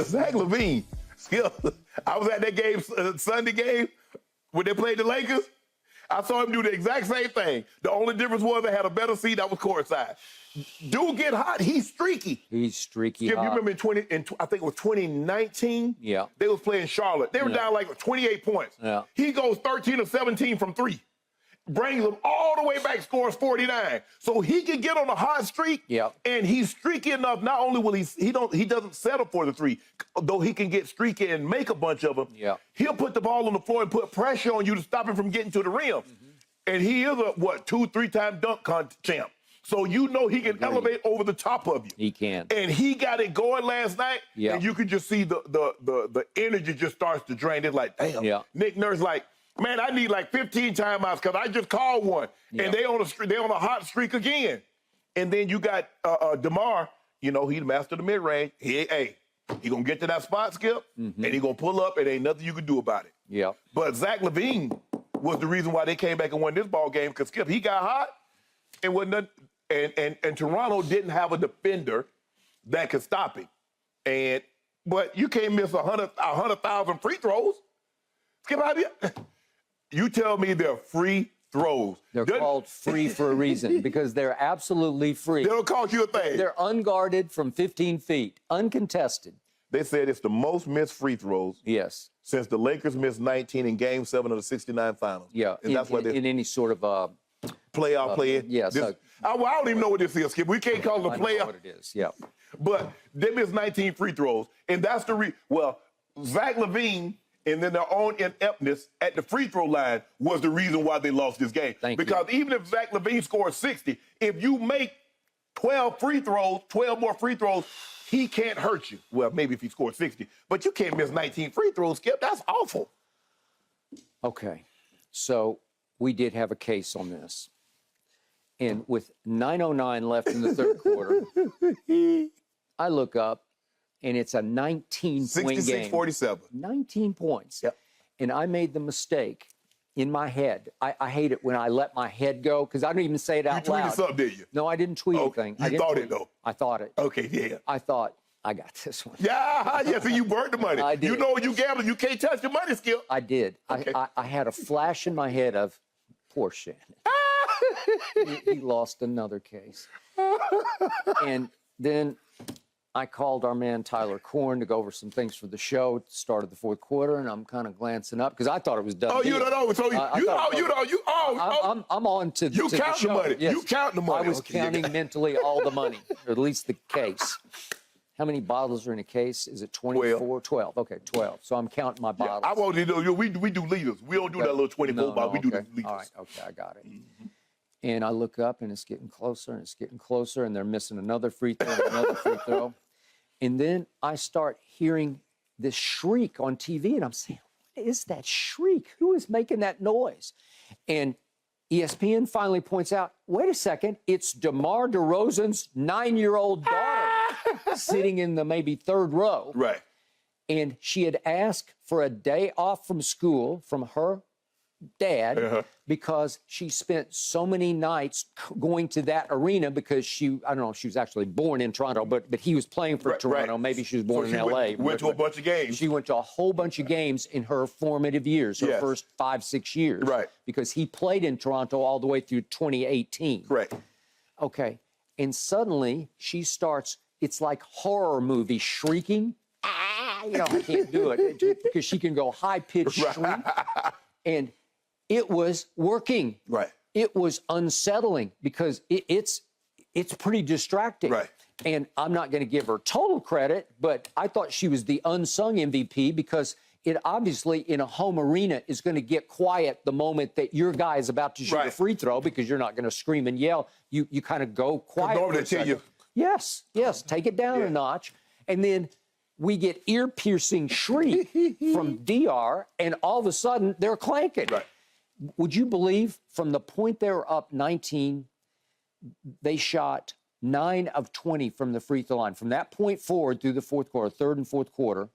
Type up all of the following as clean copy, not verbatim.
Zach LaVine. I was at that game, Sunday game, when they played the Lakers. I saw him do the exact same thing. The only difference was they had a better seat that was courtside. Dude get hot. He's streaky. He's streaky. Skip, you remember I think it was 2019? Yeah. They was playing Charlotte. They were down like 28 points. Yeah. He goes 13 of 17 from three. Brings them all the way back, scores 49. So he can get on a hot streak, and he's streaky enough. Not only will he doesn't settle for the three, though he can get streaky and make a bunch of them. Yeah. He'll put the ball on the floor and put pressure on you to stop him from getting to the rim. Mm-hmm. And he is a 2-3-time dunk champ. So you know he can elevate over the top of you. He can. And he got it going last night, and you can just see the energy just starts to drain. It's like, damn. Nick Nurse like, man, I need like 15 timeouts because I just called one. And they on a hot streak again. And then you got DeMar, you know, he the master of the mid-range. He gonna get to that spot, Skip, and he gonna pull up, and ain't nothing you can do about it. Yeah. But Zach LaVine was the reason why they came back and won this ball game, because Skip, he got hot, and wasn't nothing. And Toronto didn't have a defender that could stop him. But you can't miss 100,000 free throws. Skip, how do you tell me they're free throws? They're called free for a reason, because they're absolutely free. They don't cost you a thing. They're unguarded from 15 feet, uncontested. They said it's the most missed free throws. Yes. Since the Lakers missed 19 in Game 7 of the '69 Finals. Yeah, and that's what in any sort of playoff play. Yes. I don't even know what this is, Skip. We can't call it a playoff. I know what it is, yeah. But they missed 19 free throws, and that's Zach LaVine and then their own ineptness at the free throw line was the reason why they lost this game. Because even if Zach LaVine scores 60, if you make 12 more free throws, he can't hurt you. Well, maybe if he scores 60, but you can't miss 19 free throws, Skip. That's awful. Okay, so we did have a case on this. And with 9:09 left in the third quarter, I look up, and it's a 19-point game. 66-47. 19 points. Yep. And I made the mistake in my head. I hate it when I let my head go, because I don't even say it out loud. You tweeted something, did you? No, I didn't tweet anything. You thought it, though? I thought it. Okay, yeah. I thought, I got this one. Yeah, so you burned the money. I did. You know you gambling, you can't touch your money, Skip. I did. Okay. I had a flash in my head of, poor Shannon. he lost another case. And then I called our man Tyler Korn to go over some things for the show at the start of the fourth quarter, and I'm kind of glancing up because I thought it was done. Oh, you don't know. So I'm on to you to count the the money. Yes. You count the money. I was counting mentally all the money, or at least the case. How many bottles are in a case? Is it 24? 12. Okay, 12. So I'm counting my bottles. I want to know, we do liters. We don't do that little 24 bottle. We do the liters. All right, okay, I got it. Mm-hmm. And I look up, and it's getting closer, and it's getting closer, and they're missing another free throw, another free throw. And then I start hearing this shriek on TV, and I'm saying, what is that shriek? Who is making that noise? And ESPN finally points out, wait a second, it's DeMar DeRozan's 9-year-old daughter sitting in the maybe third row. Right. And she had asked for a day off from school from her dad because she spent so many nights going to that arena because I don't know if she was actually born in Toronto, but he was playing for Toronto. Maybe she was born in L.A. Went to a bunch of games. She went to a whole bunch of games in her formative years, her first 5-6 years. Right. Because he played in Toronto all the way through 2018. Correct. Okay. And suddenly she starts, it's like horror movie shrieking. Ah, you know, I can't do it because she can go high-pitched shriek. And it was working. Right. It was unsettling because it's pretty distracting. Right. And I'm not going to give her total credit, but I thought she was the unsung MVP because it obviously in a home arena is going to get quiet the moment that your guy is about to shoot a free throw because you're not going to scream and yell. You kind of go quiet. Normally tell you. Yes, take it down a notch. And then we get ear-piercing shriek from DR, and all of a sudden they're clanking. Right. Would you believe from the point they were up 19, they shot 9 of 20 from the free throw line. From that point forward through the fourth quarter, third and fourth quarter,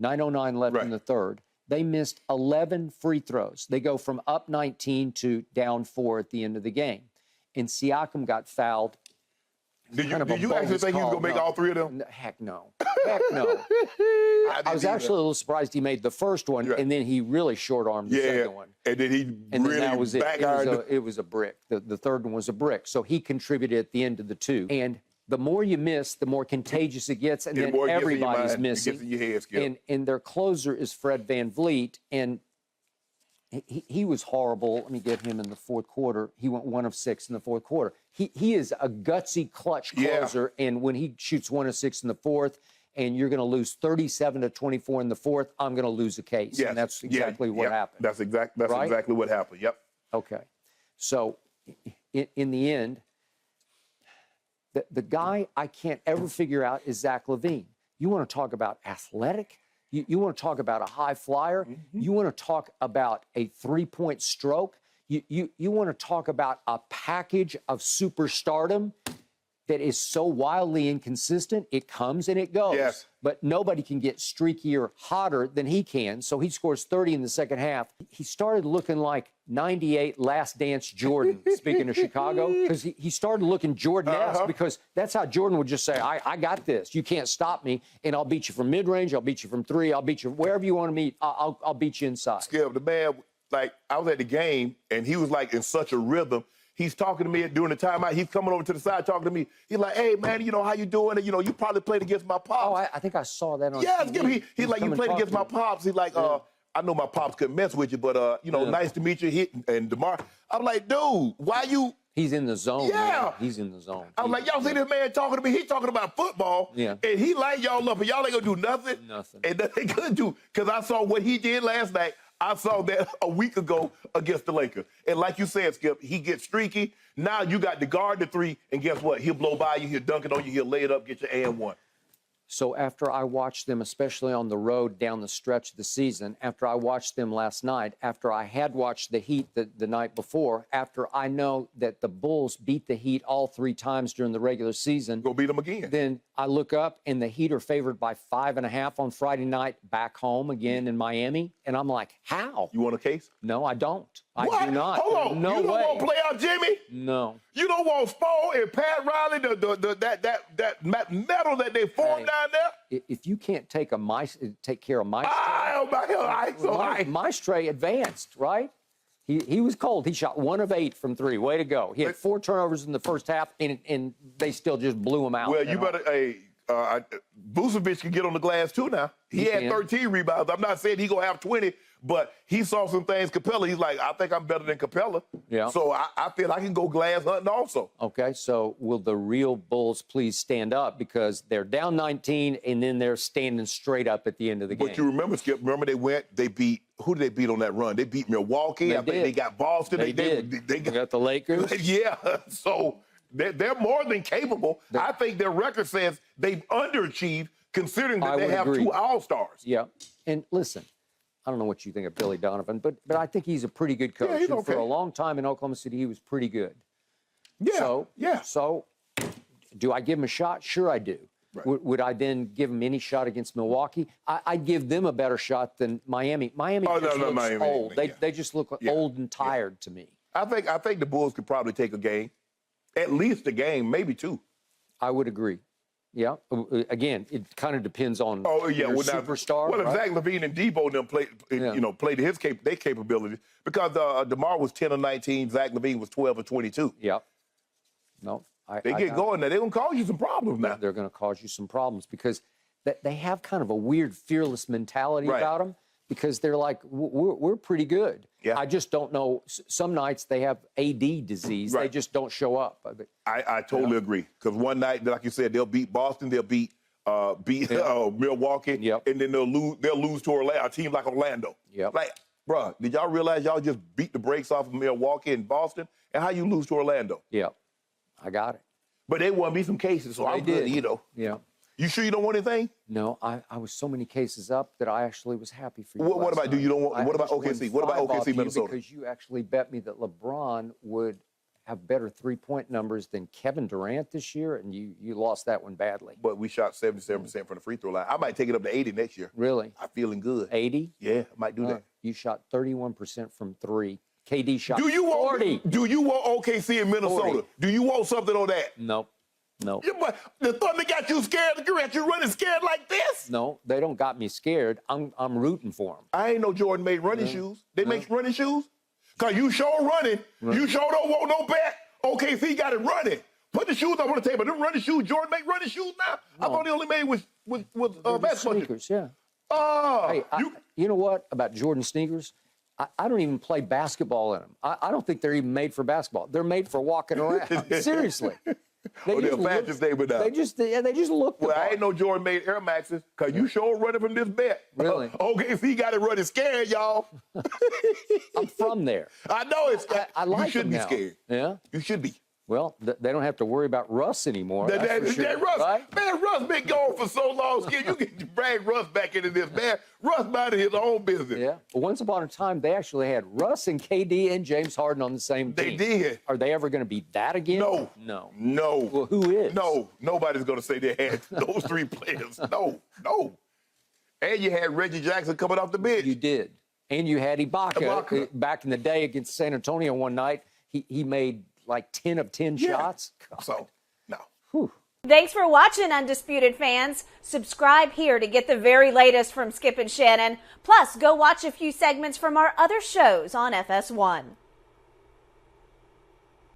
9:09 left in the third, they missed 11 free throws. They go from up 19 to down 4 at the end of the game. And Siakam got fouled Did you actually think he was going to make all three of them? Heck no. Heck no. I was actually a little surprised he made the first one, and then he really short-armed the second one. And then he really that was it. back-ironed It was a brick. The third one was a brick. So he contributed at the end of the two. And the more you miss, the more contagious it gets, and then everybody's missing. It gets in your head, Skip. And their closer is Fred VanVleet, and he was horrible. Let me get him in the fourth quarter. He went 1 of 6 in the fourth quarter. He is a gutsy clutch closer, and when he shoots 1 of 6 in the fourth, and you're going to lose 37-24 in the fourth, I'm going to lose a case. Yes. And that's exactly what happened. That's exactly what happened. Yep. Okay. So in the end, the guy I can't ever figure out is Zach LaVine. You want to talk about athletic? You want to talk about a high flyer? Mm-hmm. You want to talk about a three-point stroke? You want to talk about a package of superstardom that is so wildly inconsistent, it comes and it goes. Yes. But nobody can get streakier, hotter than he can. So he scores 30 in the second half. He started looking like 98 Last Dance Jordan, speaking of Chicago, because he started looking Jordan-esque because that's how Jordan would just say, I got this. You can't stop me, and I'll beat you from mid-range, I'll beat you from three, I'll beat you wherever you want to meet, I'll beat you inside. Skip, the man, like, I was at the game, and he was, like, in such a rhythm. He's talking to me during the timeout. He's coming over to the side talking to me. He's like, hey, man, how you doing? And, you probably played against my pops. Oh, I think I saw that on TV. He's like, you played against my pops. He's like, I know my pops couldn't mess with you, but, nice to meet you. And DeMar. I'm like, dude, why you? He's in the zone. Yeah. Man. He's in the zone. I'm like, y'all see this man talking to me? He talking about football. Yeah. And he light y'all up, and y'all ain't going to do nothing. Nothing. And nothing good do. Because I saw what he did last night. I saw that a week ago against the Lakers. And like you said, Skip, he gets streaky. Now you got to guard the three, and guess what? He'll blow by you, he'll dunk it on you, he'll lay it up, get your and one. So after I watched them, especially on the road down the stretch of the season, after I watched them last night, after I had watched the Heat the night before, after I know that the Bulls beat the Heat all 3 times during the regular season. Go beat them again. Then I look up, and the Heat are favored by 5.5 on Friday night back home again in Miami. And I'm like, how? You want a case? No, I don't. What? I do not. Hold on. No you don't way. want to play out Jimmy? No. You don't want Spo and Pat Riley, that metal that they formed down there? If you can't take care of Maestro, Maestro advanced, right? He was cold. He shot 1 of 8 from 3. Way to go. He had 4 turnovers in the first half, and they still just blew him out. Well, you better, Vucevic can get on the glass too now. He had 13 rebounds. I'm not saying he going to have 20, but he saw some things. Capella, he's like, I think I'm better than Capella. Yeah. So I feel I can go glass hunting also. Okay, so will the real Bulls please stand up? Because they're down 19, and then they're standing straight up at the end of the game. But you remember, Skip, they beat, who did they beat on that run? They beat Milwaukee. I think they got Boston. They got the Lakers. Yeah, so they're more than capable. I think their record says they've underachieved considering that they have 2 All-Stars. Yeah, and listen, I don't know what you think of Billy Donovan, but I think he's a pretty good coach. Yeah, he's okay. For a long time in Oklahoma City, he was pretty good. Yeah, So do I give him a shot? Sure I do. Right. Would I then give him any shot against Milwaukee? I'd give them a better shot than Miami. Miami just looks old. They just look old and tired to me. I think the Bulls could probably take a game. At least a game, maybe 2. I would agree. Yeah. Again, it kind of depends on your superstar. Well, if Zach LaVine and Debo them played their capabilities, because DeMar was 10 of 19, Zach LaVine was 12 of 22. Yeah. No. They get going now. They're going to cause you some problems now. They're going to cause you some problems because they have kind of a weird, fearless mentality about them. Because they're like, we're pretty good. Yeah. I just don't know. Some nights they have AD disease. Right. They just don't show up. I totally agree. Because one night, like you said, they'll beat Boston, they'll beat Milwaukee, and then they'll lose to a team like Orlando. Yep. Like, bro, did y'all realize y'all just beat the brakes off of Milwaukee and Boston? And how you lose to Orlando? Yeah, I got it. But they won me some cases, so I'm good, Yeah. You sure you don't want anything? No, I was so many cases up that I actually was happy for you. What about you don't want? What about OKC? What about OKC, Minnesota? Because you actually bet me that LeBron would have better 3-point numbers than Kevin Durant this year, and you lost that one badly. But we shot 77% from the free throw line. I might take it up to 80 next year. Really? I'm feeling good. 80? Yeah, I might do that. You shot 31% from 3. KD shot 40. Do you want OKC in Minnesota? 40. Do you want something on that? Nope. No. The Thunder got you scared. Got you running scared like this? No, they don't got me scared. I'm rooting for them. I ain't know Jordan made running shoes. They make running shoes? Because you sure running. You sure don't want no bet. OKC got it running. Put the shoes up on the table. Them running shoes, Jordan make running shoes now? I thought they only made with basketball sneakers, yeah. Oh. Hey, you know what about Jordan sneakers? I don't even play basketball in them. I don't think they're even made for basketball. They're made for walking around. Seriously. They're a fashion statement now. They just look the Well, part. I ain't know Jordan made Air Maxes because you sure running from this bet. Really? OKC got it running scared, y'all. I'm from there. I know it's. I like you should them be now. scared. Yeah. You should be. Well, they don't have to worry about Russ anymore. That's for sure, Russ, right? man, Russ been gone for so long. Skip, you can drag Russ back into this, man. Russ minded his own business. Yeah. But once upon a time, they actually had Russ and KD and James Harden on the same team. They did. Are they ever going to be that again? No. No. No. Well, who is? No. Nobody's going to say they had those three players. No. And you had Reggie Jackson coming off the bench. You did. And you had Ibaka. Back in the day against San Antonio one night. He made like 10 of 10 shots. God. So, no. Whew. Thanks for watching, Undisputed fans. Subscribe here to get the very latest from Skip and Shannon. Plus, go watch a few segments from our other shows on FS1.